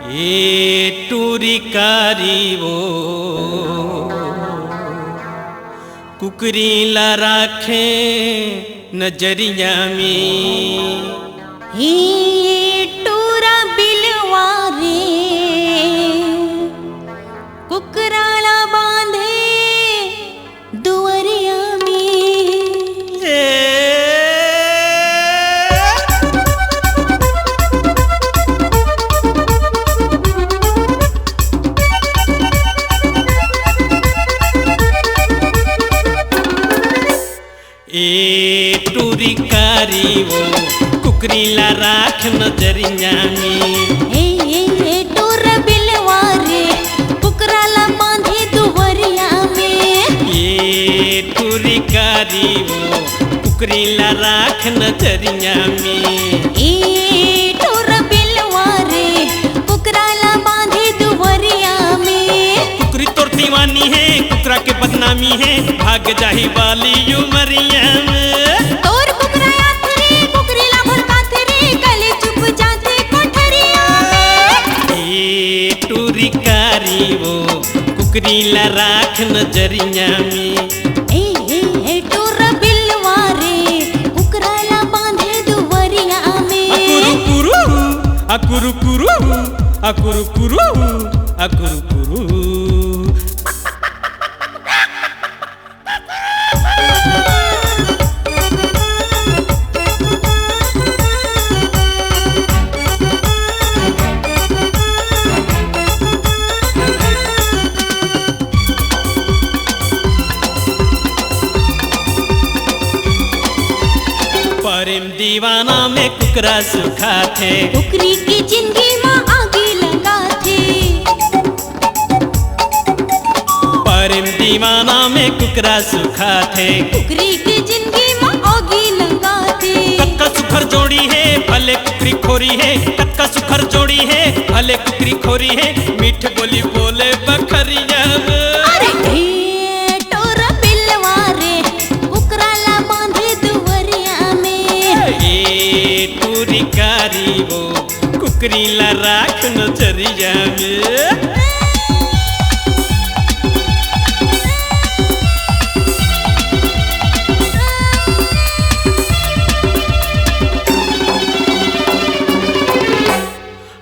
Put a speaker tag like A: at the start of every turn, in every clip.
A: ए टूरी कारी वो कुकरी ला राखे नजरिया में।
B: हे टूरा बिलवारे कुकराला बांधे दुवरिया में।
A: ए टूरी कारी वो कुकरी ला राख नजरिया में।
B: हे टूरा बिलवारे कुकराला बांधे दुवरिया में।
A: ए टूरी कारी वो कुकरी ला राख नजरिया में।
B: ए टूरा बिलवारे कुकराला बांधे दुवरिया में।
A: कुकरी तोर दीवानी है कुकरा के बदनामी है भाग जाही वाली उमरिया में।
B: तोर कुकरा यात्री कुकरीला भड़काते रे गले चुप जाते कोठरिया में।
A: ए टूरी कारी वो कुकरी ला राख नजरिया में।
B: हे टूरा बिलवारे कुकराला बांधे दुवरिया में।
A: अकुरु कुरु अकुरु कुरु। प्रेम दीवाना में कुकरा सुखा थे।
B: कुकरी की जिंदगी माँ आगे लगा थे।
A: प्रेम दीवाना में कुकरा सुखा थे।
B: कुकरी की जिंदगी माँ आगे लगा थे।
A: कक्का सुखर जोड़ी है भले कुकरी खोरी है। कक्का सुखर जोड़ी है भले कुकरी खोरी है। मीठ बोली बोले बखरिया
B: अरे हे टोरा बिलवारे कुकराला बांधे दुवरिया में।
A: ए टूरी कारी वो कुकरी ला राख नजरिया में।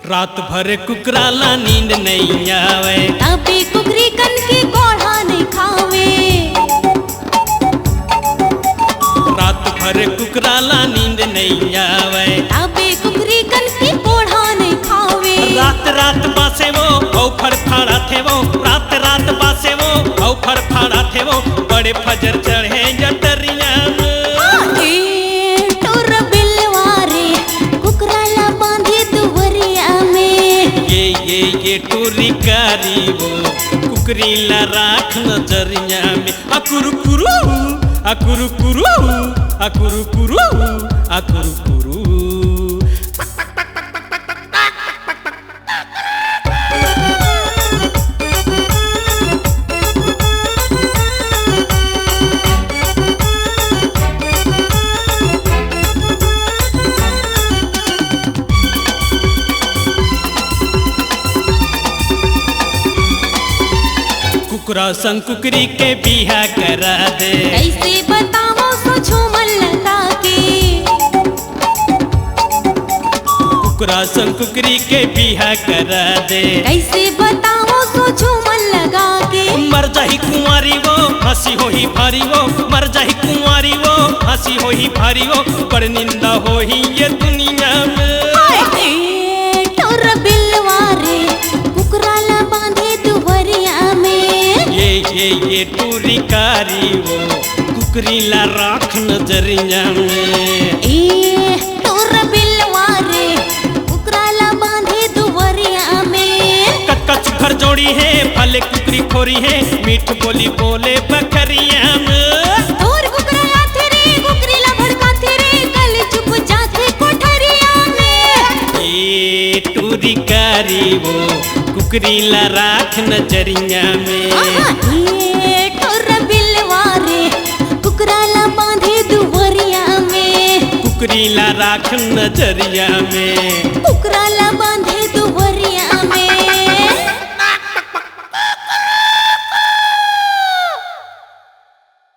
A: रात भर कुकरा ला नींद नहीं आवे।
B: अभी कुकरी कन की कोढ़ा नहीं खावे।
A: रात भर कुकरा ला नींद नहीं आवे।
B: अभी कुकरी कन की कोढ़ा नहीं खावे।
A: रात बासे वो औ फड़फड़ा थे वो। रात बासे वो औ फड़फड़ा थे वो। बड़े फजर चढ़े जटरिया में।
B: टोरा बिलवारे कुकराला बांधे दुवरिया में।
A: ये टूरी कारी वो कुकरी ला राख नजरिया में। अकुरु कुरु। कुकरा संग कुकरी के बिहा करा दे।
B: कैसे बताओ सो झूमर लगा के।
A: कुकरा संग कुकरी के बिहा करा दे।
B: कैसे बताओ सो झूमर लगा के।
A: मर जाही कुंवारी वो हंसी हो ही भारी वो। मर जाही कुंवारी वो हंसी हो ही भारी वो। बड़ निंदा हो ही ये दुनिया में।
B: टोरा बिलवारे कुकराला बांधे दुवरिया में।
A: ये टूरी कारी वो कुकरी ला राख नजरिया में।
B: टोरा बिलवारे कुकराला बांधे दुवरिया में।
A: कक्का सुखर जोड़ी है भले कुकरी खोरी है। मीठ बोली बोले बकरिया में।
B: तोर कुकरा आथे रे कुकरीला भड़काथे रे गले चुप जाथे कोठरिया में।
A: ए टूरी कारी वो कुकरी ला राख नजरिया में।
B: टोरा बिलवारे कुकराला बांधे दुवरिया
A: कुकरीला राख नजरिया में
B: कुकराला